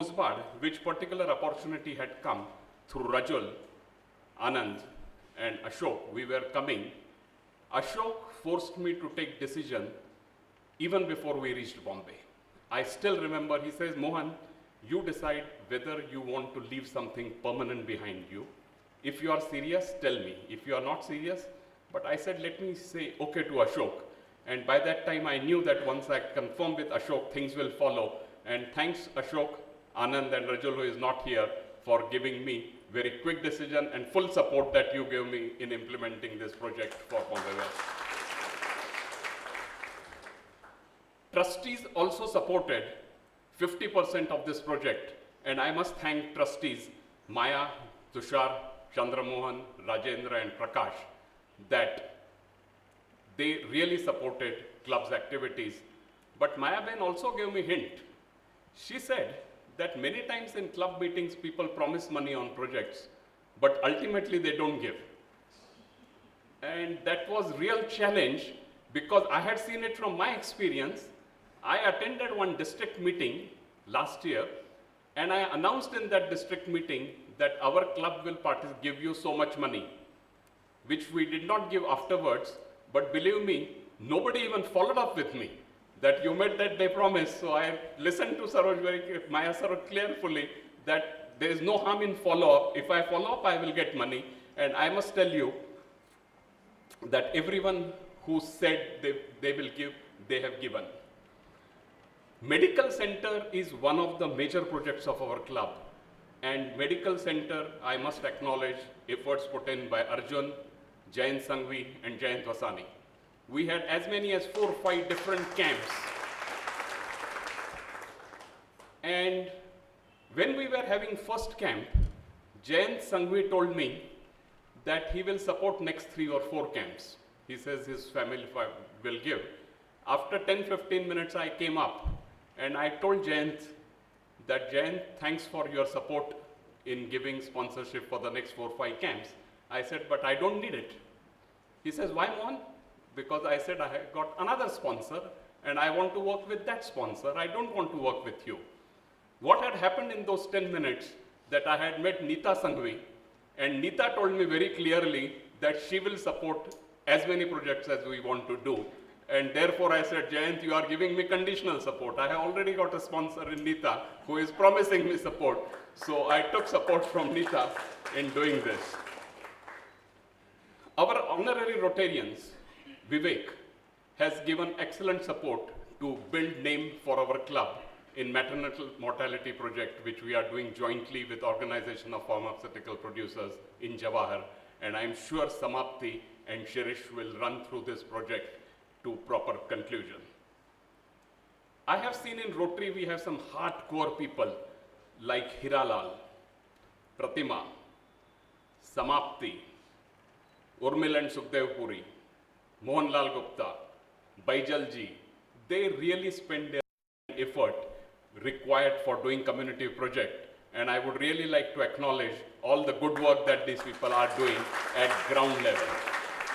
Postbard, which particular opportunity had come through Rajul, Anand, and Ashok, we were coming. Ashok forced me to take decision even before we reached Bombay. I still remember, he says, Mohan, you decide whether you want to leave something permanent behind you. If you are serious, tell me. If you are not serious, but I said, let me say okay to Ashok. And by that time, I knew that once I confirm with Ashok, things will follow. And thanks Ashok, Anand and Rajul, who is not here, for giving me very quick decision and full support that you gave me in implementing this project for Bombay West. Trustees also supported 50% of this project, and I must thank trustees Maya, Tushar, Chandramohan, Rajendra and Prakash that they really supported club's activities. But Maya Ben also gave me a hint. She said that many times in club meetings people promise money on projects, but ultimately they don't give. And that was real challenge because I had seen it from my experience. I attended one district meeting last year and I announced in that district meeting that our club will give you so much money, which we did not give afterwards, but believe me, nobody even followed up with me that you made that day promise. So I listened to Saroj Maya Saroj carefully that there is no harm in follow-up. If I follow up, I will get money. And I must tell you that everyone who said they will give, they have given. Medical center is one of the major projects of our club. And medical center, I must acknowledge efforts put in by Arjun, Jayant Sanghvi and Jayant Vasani. We had as many as 4 or 5 different camps. And when we were having first camp, Jayant Sanghvi told me that he will support next 3 or 4 camps. He says his family will give. After 10-15 minutes, I came up and I told Jayant that, Jayant, thanks for your support in giving sponsorship for the next 4 or 5 camps. I said, but I don't need it. He says, why, Mohan? Because I said I have got another sponsor and I want to work with that sponsor. I don't want to work with you. What had happened in those 10 minutes that I had met Neeta Sanghvi, and Neeta told me very clearly that she will support as many projects as we want to do. And therefore I said, Jayant, you are giving me conditional support. I have already got a sponsor in Neeta who is promising me support. So I took support from Neeta in doing this. Our honorary Rotarians, Vivek, has given excellent support to build name for our club in maternal mortality project, which we are doing jointly with Organization of Pharmaceutical Producers in Jawahar. And I'm sure Samapti and Shirish will run through this project to proper conclusion. I have seen in Rotary, we have some hardcore people like Hiralal, Pratima, Samapti, Urmil and Sukhdev Puri, Mohanlal Gupta, Baijal ji. They really spend their effort required for doing community project. And I would really like to acknowledge all the good work that these people are doing at ground level.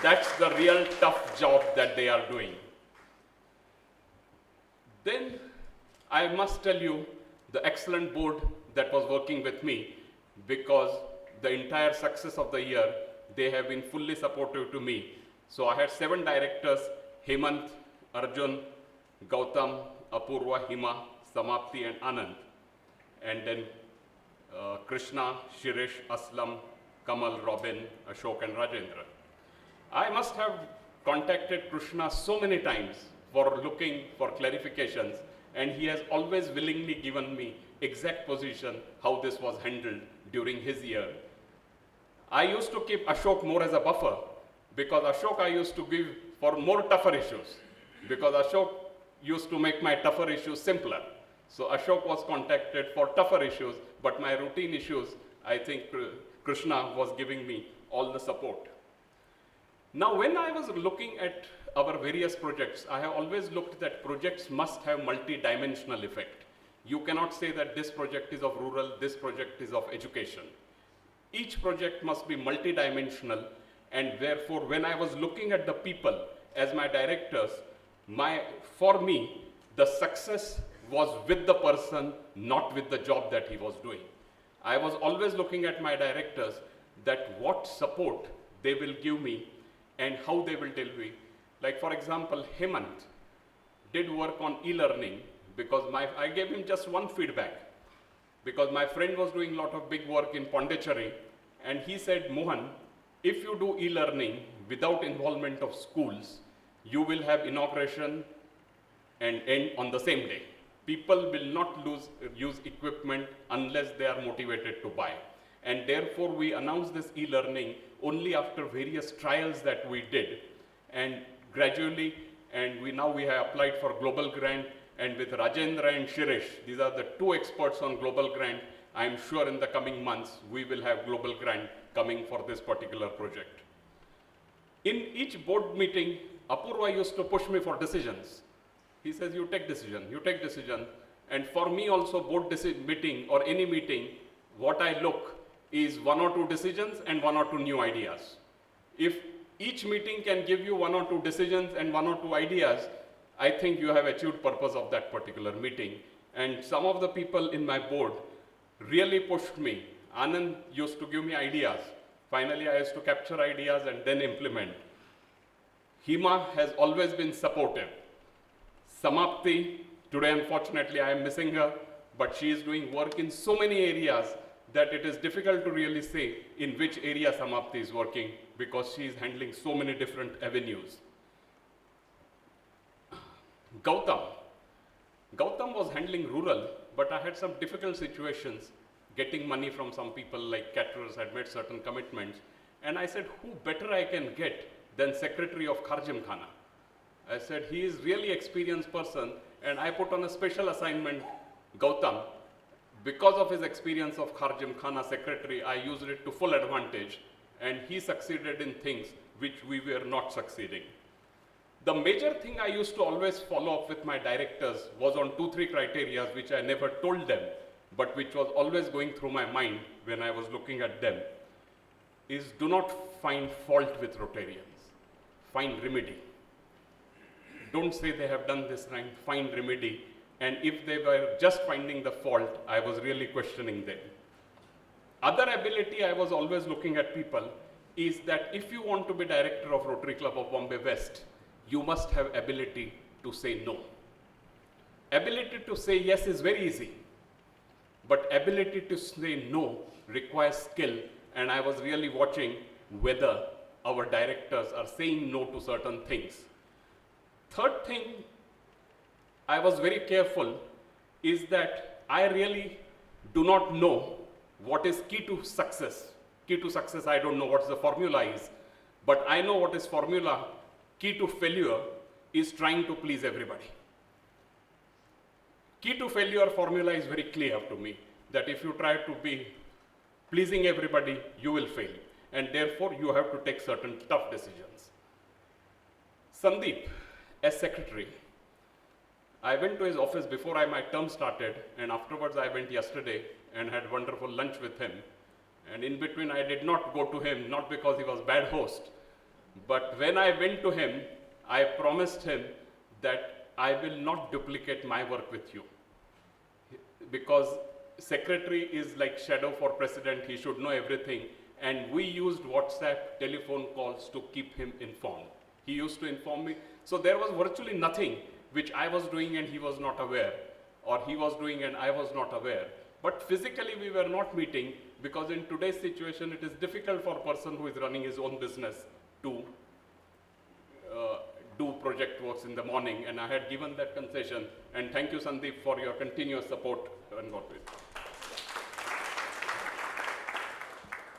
That's the real tough job that they are doing. Then I must tell you the excellent board that was working with me, because the entire success of the year, they have been fully supportive to me. So I had 7 directors, Hemant, Arjun, Gautam, Apurva, Hima, Samapti and Anand. And then Krishna, Shirish, Aslam, Kamal, Robin, Ashok and Rajendra. I must have contacted Krishna so many times for looking for clarifications, and he has always willingly given me exact position how this was handled during his year. I used to keep Ashok more as a buffer, because Ashok I used to give for more tougher issues, because Ashok used to make my tougher issues simpler. So Ashok was contacted for tougher issues, but my routine issues, I think Krishna was giving me all the support. Now, when I was looking at our various projects, I have always looked that projects must have multi-dimensional effect. You cannot say that this project is of rural, this project is of education. Each project must be multi-dimensional, and therefore, when I was looking at the people as my directors, for me, the success was with the person, not with the job that he was doing. I was always looking at my directors that what support they will give me and how they will deal with me. Like for example, Hemant did work on e-learning because I gave him just one feedback because my friend was doing a lot of big work in Pondicherry and he said, Mohan, if you do e-learning without involvement of schools, you will have inauguration and end on the same day. People will not use equipment unless they are motivated to buy. And therefore, we announced this e-learning only after various trials that we did. And gradually, and now we have applied for global grant, and with Rajendra and Shirish, these are the two experts on global grant. I'm sure in the coming months, we will have global grant coming for this particular project. In each board meeting, Apurva used to push me for decisions. He says, you take decision, you take decision. And for me also, board meeting or any meeting, what I look is 1 or 2 decisions and 1 or 2 new ideas. If each meeting can give you 1 or 2 decisions and 1 or 2 ideas, I think you have achieved purpose of that particular meeting. And some of the people in my board really pushed me. Anand used to give me ideas. Finally, I used to capture ideas and then implement. Hima has always been supportive. Samapti, today unfortunately I am missing her, but she is doing work in so many areas that it is difficult to really say in which area Samapti is working because she is handling so many different avenues. Gautam was handling rural, but I had some difficult situations getting money from some people like caterers had made certain commitments. And I said, who better I can get than Secretary of Kharjim Khana? I said, he is really experienced person, and I put on a special assignment, Gautam. Because of his experience of Kharjim Khana secretary, I used it to full advantage, and he succeeded in things which we were not succeeding. The major thing I used to always follow up with my directors was on 2-3 criteria, which I never told them, but which was always going through my mind when I was looking at them, is do not find fault with Rotarians, find remedy. Don't say they have done this right, find remedy. And if they were just finding the fault, I was really questioning them. Other ability I was always looking at people is that if you want to be director of Rotary Club of Bombay West, you must have ability to say no. Ability to say yes is very easy, but ability to say no requires skill, and I was really watching whether our directors are saying no to certain things. Third thing, I was very careful is that I really do not know what is key to success. Key to success, I don't know what the formula is, but I know what is formula. Key to failure is trying to please everybody. Key to failure formula is very clear to me, that if you try to be pleasing everybody, you will fail. And therefore, you have to take certain tough decisions. Sandeep, as secretary, I went to his office before my term started, and afterwards I went yesterday and had wonderful lunch with him. And in between, I did not go to him, not because he was a bad host, but when I went to him, I promised him that I will not duplicate my work with you. Because secretary is like shadow for president, he should know everything. And we used WhatsApp, telephone calls to keep him informed. He used to inform me. So there was virtually nothing which I was doing and he was not aware, or he was doing and I was not aware. But physically we were not meeting because in today's situation it is difficult for a person who is running his own business to do project works in the morning, and I had given that concession. And thank you, Sandeep, for your continuous support and work with.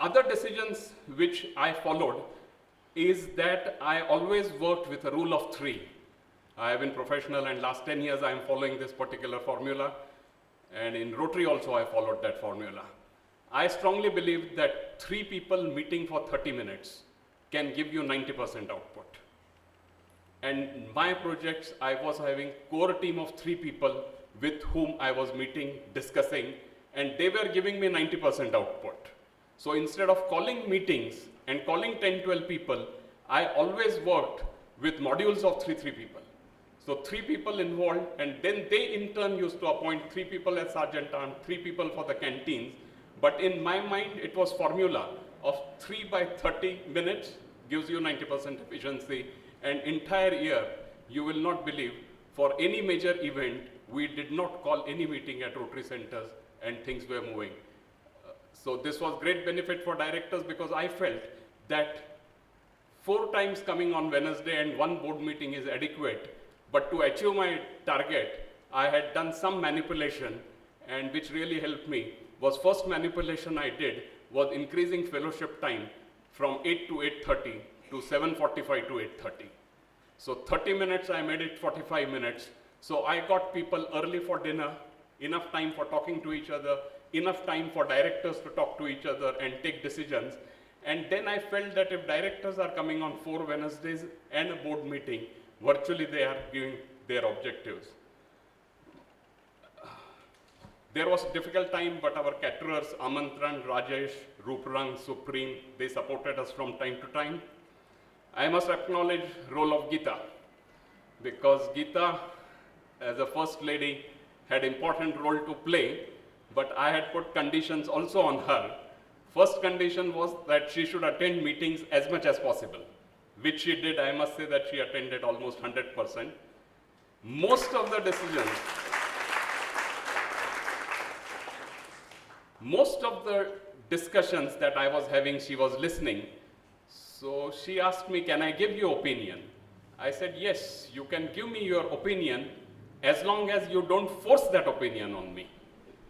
Other decisions which I followed is that I always worked with a rule of 3. I have been professional, and last 10 years I am following this particular formula, and in Rotary also I followed that formula. I strongly believe that 3 people meeting for 30 minutes can give you 90% output. And my projects, I was having core team of 3 people with whom I was meeting, discussing, and they were giving me 90% output. So instead of calling meetings and calling 10, 12 people, I always worked with modules of 3 people. So 3 people involved, and then they in turn used to appoint 3 people as sergeant arm, 3 people for the canteens. But in my mind, it was formula of 3 by 30 minutes gives you 90% efficiency, and entire year, you will not believe, for any major event, we did not call any meeting at Rotary centers, and things were moving. So this was great benefit for directors, because I felt that 4 times coming on Wednesday and 1 board meeting is adequate. But to achieve my target, I had done some manipulation, and which really helped me was first manipulation I did was increasing fellowship time from 8 to 8:30 to 7:45 to 8:30. So 30 minutes, I made it 45 minutes. So I got people early for dinner, enough time for talking to each other, enough time for directors to talk to each other and take decisions. And then I felt that if directors are coming on 4 Wednesdays and a board meeting, virtually they are giving their objectives. There was a difficult time, but our caterers, Amantran, Rajesh, Ruprang, Supreme, they supported us from time to time. I must acknowledge role of Geeta, because Geeta, as a first lady, had important role to play, but I had put conditions also on her. First condition was that she should attend meetings as much as possible, which she did. I must say that she attended almost 100%. Most of the discussions that I was having, she was listening. So she asked me, can I give you opinion? I said, yes, you can give me your opinion as long as you don't force that opinion on me.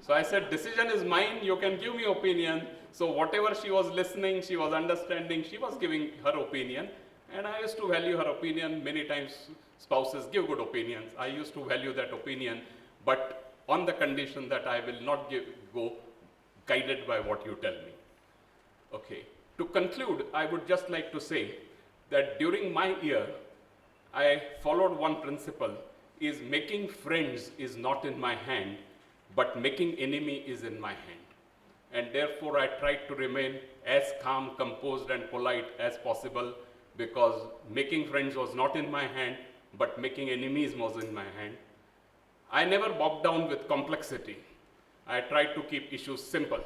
So I said, decision is mine, you can give me opinion. So whatever she was listening, she was understanding, she was giving her opinion. And I used to value her opinion. Many times spouses give good opinions. I used to value that opinion, but on the condition that I will not go guided by what you tell me. Okay. To conclude, I would just like to say that during my year, I followed one principle, is making friends is not in my hand, but making enemy is in my hand. And therefore, I tried to remain as calm, composed, and polite as possible, because making friends was not in my hand, but making enemies was in my hand. I never bogged down with complexity. I tried to keep issues simple.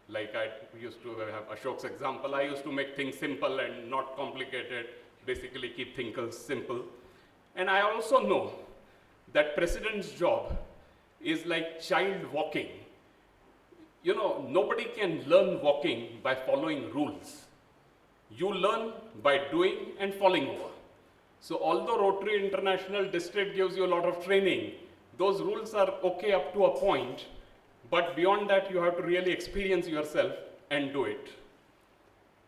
Like I used to have Ashok's example, I used to make things simple and not complicated, basically keep things simple. And I also know that president's job is like child walking. You know, nobody can learn walking by following rules. You learn by doing and falling over. So although Rotary International District gives you a lot of training, those rules are okay up to a point, but beyond that you have to really experience yourself and do it.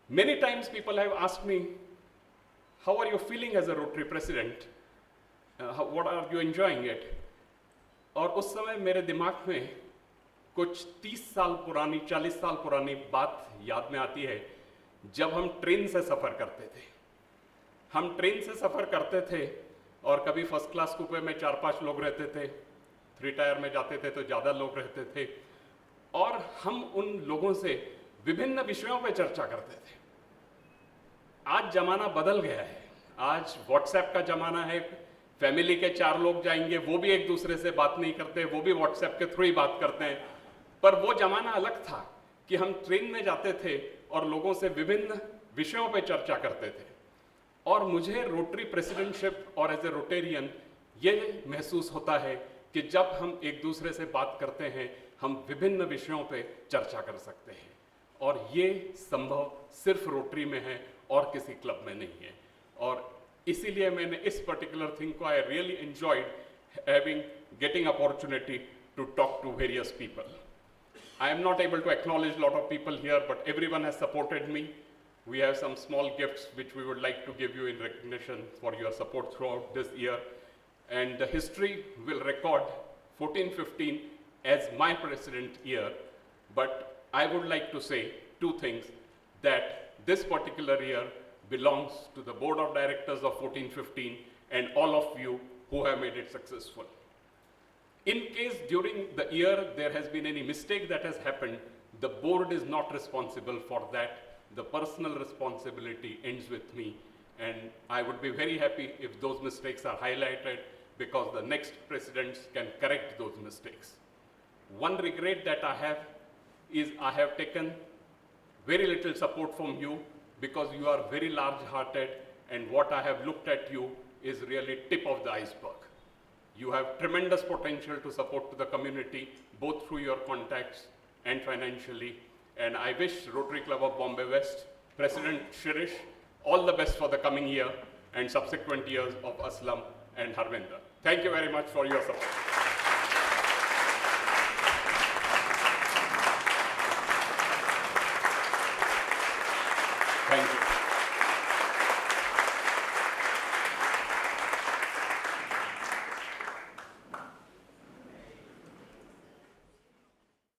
Many times people have asked me, how are you feeling as a Rotary president? What are you enjoying it? और उस समय मेरे दिमाग में कुछ 30 साल पुरानी, 40 साल पुरानी बात याद में आती है, जब हम ट्रेन से सफ़र करते थे। हम ट्रेन से सफ़र करते थे और कभी फर्स्ट क्लास कूपे में 4-5 लोग रहते थे, 3 टायर में जाते थे तो ज़्यादा लोग रहते थे, और हम उन लोगों से विभिन्न विषयों पर चर्चा करते थे। आज ज़माना बदल गया है, आज व्हाट्सएप का ज़माना है, फैमिली के 4 लोग जाएंगे, वो भी एक दूसरे से बात नहीं करते, वो भी व्हाट्सएप के थ्रू ही बात करते हैं। पर वो ज़माना अलग था कि हम ट्रेन में जाते थे और लोगों से विभिन्न विषयों पर चर्चा करते थे। और मुझे रोटरी प्रेसिडेंटशिप और एज ए रोटेरियन ये महसूस होता है कि जब हम एक दूसरे से बात करते हैं, हम विभिन्न विषयों पे चर्चा कर सकते हैं, और ये संभव सिर्फ रोटरी में है और किसी क्लब में नहीं है। और इसीलिए मैंने इस पर्टिकुलर थिंग को I really enjoyed getting opportunity to talk to various people. I am not able to acknowledge a lot of people here, but everyone has supported me. We have some small gifts which we would like to give you in recognition for your support throughout this year. And the history will record 14-15 as my president year. But I would like to say 2 things, that this particular year belongs to the board of directors of 14-15 and all of you who have made it successful. In case during the year there has been any mistake that has happened, the board is not responsible for that. The personal responsibility ends with me, and I would be very happy if those mistakes are highlighted, because the next presidents can correct those mistakes. One regret that I have is I have taken very little support from you because you are very large-hearted, and what I have looked at you is really tip of the iceberg. You have tremendous potential to support to the community, both through your contacts and financially. And I wish Rotary Club of Bombay West, President Shirish, all the best for the coming year and subsequent years of Aslam and Harvinder. Thank you very much for your support. Thank you.